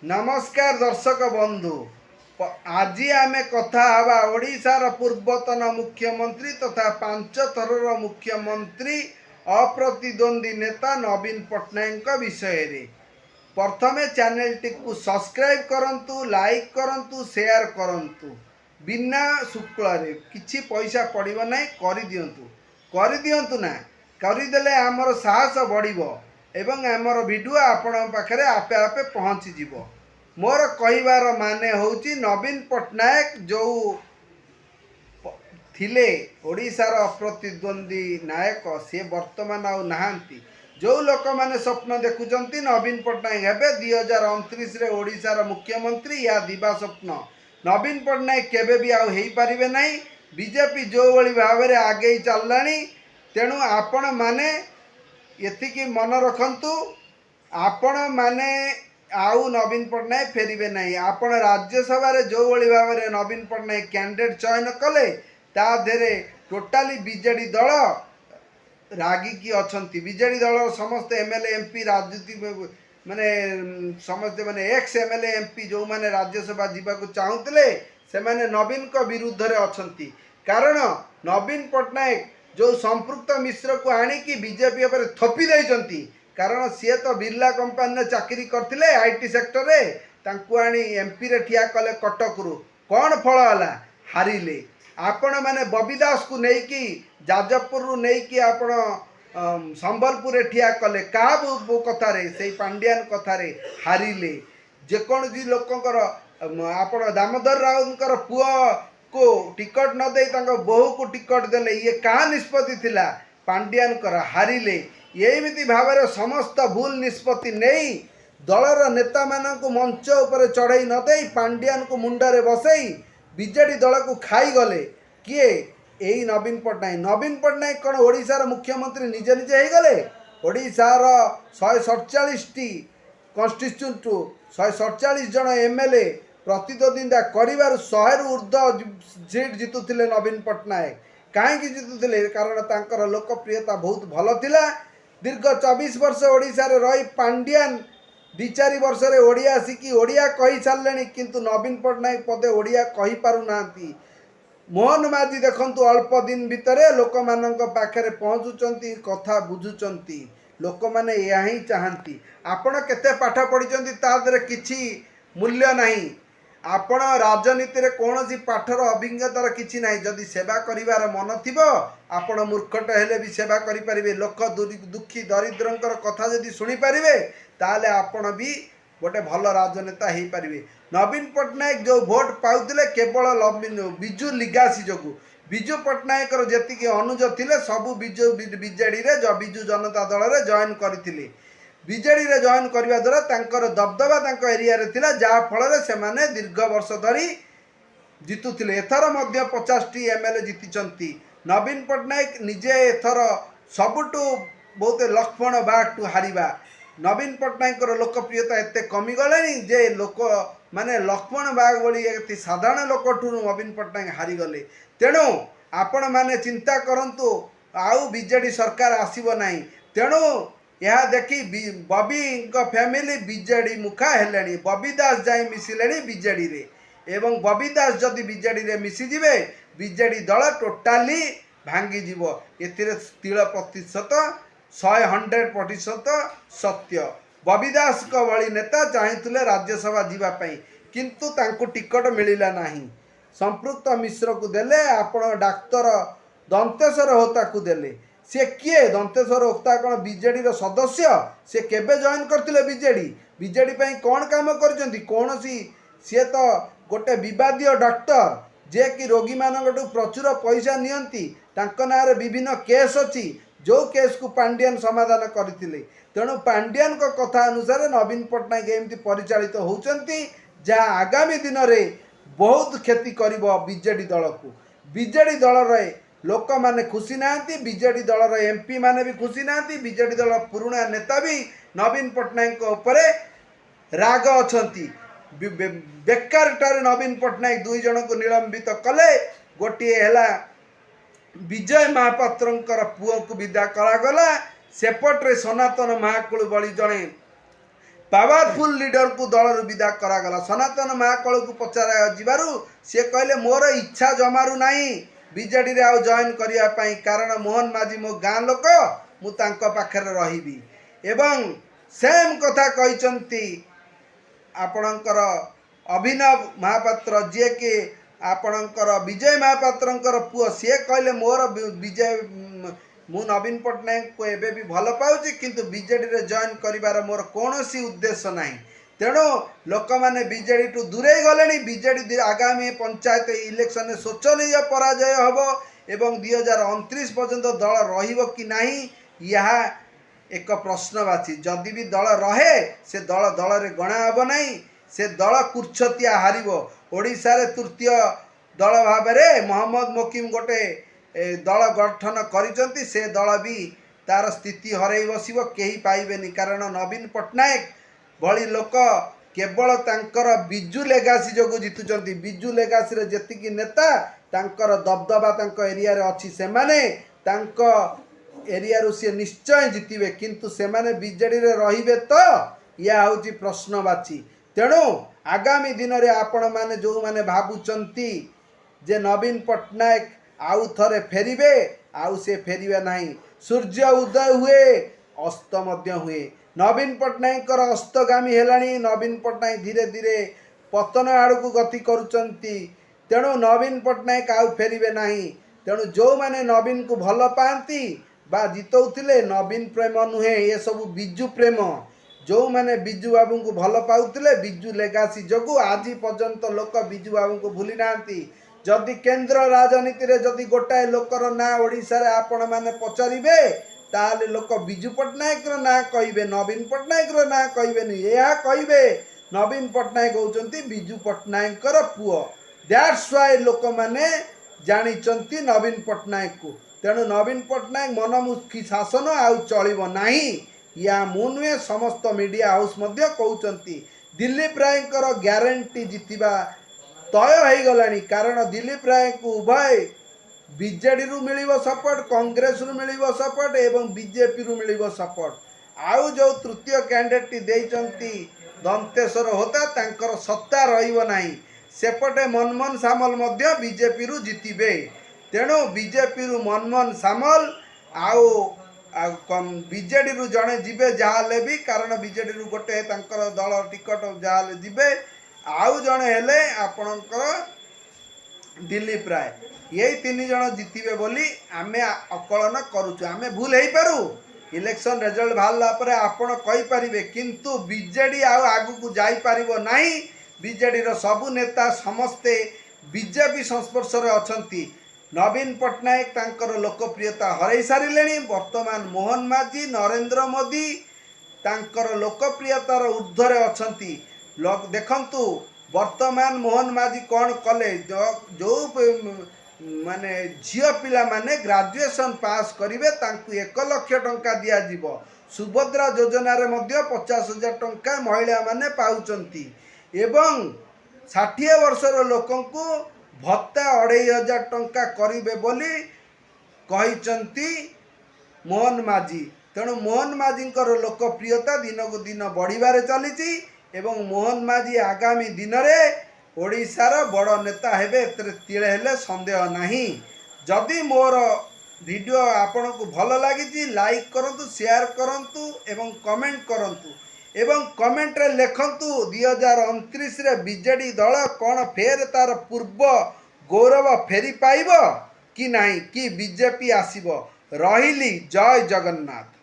नमस्कार दर्शक बंधु। आज आम कथा हवा ओडिशार पूर्वतन मुख्यमंत्री तथा 5 थरर मुख्यमंत्री अप्रतिद्वंदी नेता नवीन पट्टनायक विषय रे। प्रथमे चैनल टी को सब्सक्राइब करंतु, लाइक करंतु, शेयर करंतु। बिना शुल्क रे किछि पैसा पड़िबो नै, कर दियंतु ना। करदेले आमर साहस बढ़िबो एवं आमर वीडियो आपण पाखरे आपे आपे पहुँची जीवो। मोर कहिबार माने होउची नवीन पट्टनायक जो थिले ओडिशार अप्रतिद्वंदी नायक से वर्तमान आउ नाहांती। जो लोक माने स्वप्न देखुचंती नवीन पट्टनायक हेबे 2029 रे ओडिशार मुख्यमंत्री या दिवा स्वप्न। नवीन पट्टनायक केबे भी आउ हेई परिबे नै। बीजेपी जो भली भाबरे आगे चललानी, तेणु आपण माने एतिकी मन रखंतु, आपण माने आउ नवीन पट्टनायक फेरिबे नहीं। आपण राज्यसभा रे जो भली भाबरे नवीन पट्टनायक कैंडिडेट चयन कले ता देरे टोटाली बीजेडी दल रागिकी अछंती। बीजेडी दल समस्त एमएलए एमपी राजनीति माने समस्त माने एक्स एमएलए एमपी जो माने राज्यसभा जीवाकू चाहुतले से माने नवीन को विरुद्ध रे अछंती। कारण नवीन पट्टनायक जो संपृक्त मिश्र को आनिकी बीजेपी पर थपी देइचंती। कारण सी तो बिरला कंपानी चाकरी करथिले आईटी सेक्टर रे, तांकु आनी एमपी रे ठिया कले कटकरू। कौन फल हला? हारिले। आपण माने बबी दास को नेकी जाजपुर रु नेकी आपण संबलपुर रे ठिया कले का कथा रे सेई पांड्यान कथा रे हारिले। जेकोसी लोकंकर आपण दामोदर राउतकर पुआ को टिकट न दे तांको बहु को टिकट देले, ये का निष्पत्ति थिला? पांड्यान कर हारिले। एमिति भाव समस्त भूल निष्पत्ति नहीं दलर नेता मानक मंच उपर चढ़ई न दे पांड्यान को मुंडरे बसई बीजेडी दल को खाई गले किए? यही नवीन पट्टनायक। नवीन पट्टनायक कौन ओडिशार मुख्यमंत्री निजे निजे हो गले? ओडिशार 147 कन्स्टिट्यूट 147 जन एमएलए प्रतिद्वंदिता कर 100 रु ऊर्ध्व सीट जितुले नवीन पट्टनायक। कहीं जितुले? कारण तांकर लोकप्रियता बहुत भल थिला। दीर्घ 24 वर्ष ओडिशा रे रही पांड्यान 2-4 वर्ष रे ओडिया शिखी ओडिया कही सारे, किंतु नवीन पट्टनायक पदे ओडिया कही पारु नांती। मोहन माझी देखंतु अल्प दिन भितरे लोक मानक पाखरे पहुँचुचंती, कथा बुझुचंती। लोक माने या ही चाहंती। आपण केते पाठ पढ़िचंती ता देरे किछि मूल्य नहीं। आपण राजनीति रे कोनोसी पाठर अभिज्ञतार किछि नाही। जदि सेवा करिवार मन थिबो आपण मूर्खट हेले भी सेवा करि परिबे। लोक दुखी दरिद्रंकर कथा जदि सुनि परिबे ताले आपण भी गोटे भल राजनेता हो पारे। नवीन पट्टनायक जो भोट पाउतिले केवल बिजु लिगासी जोगु। बिजु पट्टनायक जेतिकी अनुज थिले सबु बीजेडी रे बिजु जनता दल रे जॉइन करथिले। बीजेडी रे जॉइन करबा द्वारा तांकर दबदबा तांको एरिया रे थिला, जा फल रे से माने दीर्घ वर्ष धरी जितुथिले। एथर मध्य 50टी एमएलए जितिचंती। नवीन पट्टनायक निजे एथर सबुटू बहुत लक्ष्मण बाग टू हारिबा। नवीन पट्टनायक लोकप्रियता एते कमी गले जे लोक माने लक्ष्मण बाग भली एति साधारण लोक ठू नवीन पट्टनायक हारी गले। तेणु आपण माने चिंता करंतु आउ बीजेडी सरकार आसीबो नाही। तेणु यह देखी बबी फैमिली बीजेडी मुखा हेलेनी। बबी दास जाई मिसिलेनी बीजेडी रे एवं बबी दास जदि बीजेडी रे मिसी जिवे बीजेडी दल टोटाली भांगी जीवो। एथिरे तिल प्रतिशत 100% सत्य। बबी दास को भली नेता चाहिए राज्यसभा जीवाई, किंतु तांको टिकट मिलिला नहीं। संपृक्त मिश्र को देले, आपण डाक्तर दंतेश्वर होता को देले। से किए? दंतेश्वर होता कौन बीजेडी रो सदस्य? से केबे जॉइन करथिले बीजेडी? बीजेडी पई कौन काम करचंती? कौनसी सी तो गोटे विवादीय डॉक्टर जे कि रोगी मानकटू प्रचुर पैसा नियंती। तांको नारे विभिन्न केस अछि, जो केस को पांड्यान समाधान करथिले। तेणु पांड्यान को कथा अनुसार नवीन पट्टनायक एमती परिचालित होउचंती, जहाँ आगामी दिन में बहुत क्षति करिबो बीजेडी दल को। बीजेडी दल रे लोक माने खुशी नांती, बीजेडी दल रे एमपी माने भी खुशी नांती। बीजेडी दल पुराना नेता भी नवीन पट्टनायक उपरे राग अछंती। बेकार टारे नवीन पट्टनायक 2 जन को निलंबित कले। गोटे हैला विजय महापात्रंकर पुओ को विदा करागला। सेपट्रे सनातन महाकुल बली जड़े पावरफुल लीडर को दल विदा करागला। सनातन महाकल को पचारा जीवारु सी कहले मोर इच्छा जमारू नहीं बीजेडी रे आउ जॉइन करिया पई, कारण मोहन माझी मो गाँ लोक मु तांको पाखरे रहिबी। एवं सेम कथा कहिसंती आपणकर अभिनव महापात्र जे के आपणकर विजय महापात्रंकर पुओ सी कहले मोर विजय मु नवीन पट्टनायक को एबे भी भल पाउची, किंतु बीजेडी रे जॉइन करिवार मोर कोनोसी उद्देश्य नाही। तेणु लोक माने बीजेडी टू दूरे गले। बीजेडी आगामी पंचायत इलेक्शन शोचनीय पराजय हबो एवं 2029 पर्यंत दल रहिबो कि नाही यह एक प्रश्नवाची। जदि भी दल रहे से दल दल रे गणा हबो नाही, से दल कुर्छतिया हारिबो। ओडिशा रे तृतीय दल भाव में मोहम्मद मोकिम गोटे दल गठन करिसंती, से दल भी तार स्थिति हरई बसिबो, केही पाइबेनी। कारण नवीन पट्टनायक भली लोक केवल तांकर बिजू लेगासी जोगु जितुचंती। बिजू लेगासी रे जेतिकी नेता तांकर दबदबा तांको एरिया रे अछि, सेमाने तांको एरिया रु से निश्चय जितिबे, किंतु सेमाने बीजेडी रे रहिबे तो या होची प्रश्नवाची। तेणु आगामी दिन रे आपण माने जो माने भाबुचंती जे नवीन पट्टनायक आउ थरे फेरिबे, आउ से फेरिबे नाही। सूर्य उदय हुए अस्त मध्य हुए। नवीन पट्टनायक अस्तगामी हेलाणी। नवीन पट्टनायक धीरे धीरे पतन आड़क गति करुचंती। तेणु नवीन पट्टनायक आउ फेरिबे नाही। तेणु जो माने नवीन को भल पाती बा जितौथिले नवीन प्रेम नुहे, ये सब बिजू प्रेम। जो माने बिजू बाबू को भल पाउथिले बिजू लेगासी जोगु आज पर्यंत लोक बिजू बाबू को भूली नांती। जदि केंद्र राजनीति रे जदि गोटाए लोकर ना ओडिशा रे आपण माने पचारिबे ताले लोक बिजू पट्टनायक रो ना कहिबे, नवीन पट्टनायक रो ना कहिबेनी। या कहिबे नवीन पट्टनायक होचंती बिजू पट्टनायक रो पुओ। दैट्स व्हाई लोक माने जानिचंती नवीन पट्टनायक को। तेणु नवीन पट्टनायक मनमुखी शासन आउ चलिबो नाही या मुनुए समस्त मीडिया हाउस मध्य कहउचंती। दिलीप राय कर ग्यारंटी जितिबा तय हो गलानी। कारण दिलीप राय को उभय बीजेडी रु मिलिबो सपोर्ट, कांग्रेस रु मिलिबो सपोर्ट एवं बीजेपी रु मिलिबो सपोर्ट। आउ जो तृतीय कैंडिडेट देइचंती दंतेश्वर होता तांकर सत्ता रहिबो नाही। सेपटे मनमोहन सामल मध्य बीजेपी रु जितिबे। तेणु बीजेपी रु मनमोहन सामल आउ बीजेडी रु जणे जिबे जाले भी, कारण बीजेडी रु गोटे तांकर दल टिकट जाले जिबे। आउ जणे हेले आपणकर दिलीप राय। यही 3 जण जितिबे बोली आमे अकलन करूछु। आमे भूल हेई पारू, इलेक्शन रिजल्ट बाहरला परे आपण कहि परिबे, किंतु बीजेडी आउ आगु को जाई परिबो नाही। बीजेडी रो सबु नेता समस्ते बीजेपी संस्पर्श रे अछंती। नवीन पट्टनायक तांकर लोकप्रियता हरई सारिलेनी। वर्तमान मोहन माझी नरेंद्र मोदी तांकर लोकप्रियतार ऊर्ध्वर अछंती। लोक देखंतु वर्तमान मोहन माझी कौन कले, जो माने झियो पिला माने ग्रेजुएशन पास करिवे तांकु 1 लाख टंका दिया जीवो। सुभद्रा योजना रे मध्य 50,000 टंका महिला माने पाउचंती एवं 60 वर्षर लोकंकु भत्ता 2,500 टंका करिवे बोली कहिचंती मोहन माझी। तेणु मोहन माझींकर लोकप्रियता दिन को दिन बढ़िबारे चलीची एवं मोहन माझी आगामी दिन में ओडिशार बड़ नेता हेबे, एतरे तिळे हेले संदेह नहीं। जदि मोर वीडियो आपन को भल लगी लाइक करंतु, शेयर करंतु एवं कमेंट करंतु एवं कमेंट रे लिखंतु 2029 रे बीजेडी दल कौन फेर तार पूर्व गौरव फेरी पाइब कि नहीं, कि बीजेपी आसीबो। रहिली। जय जगन्नाथ।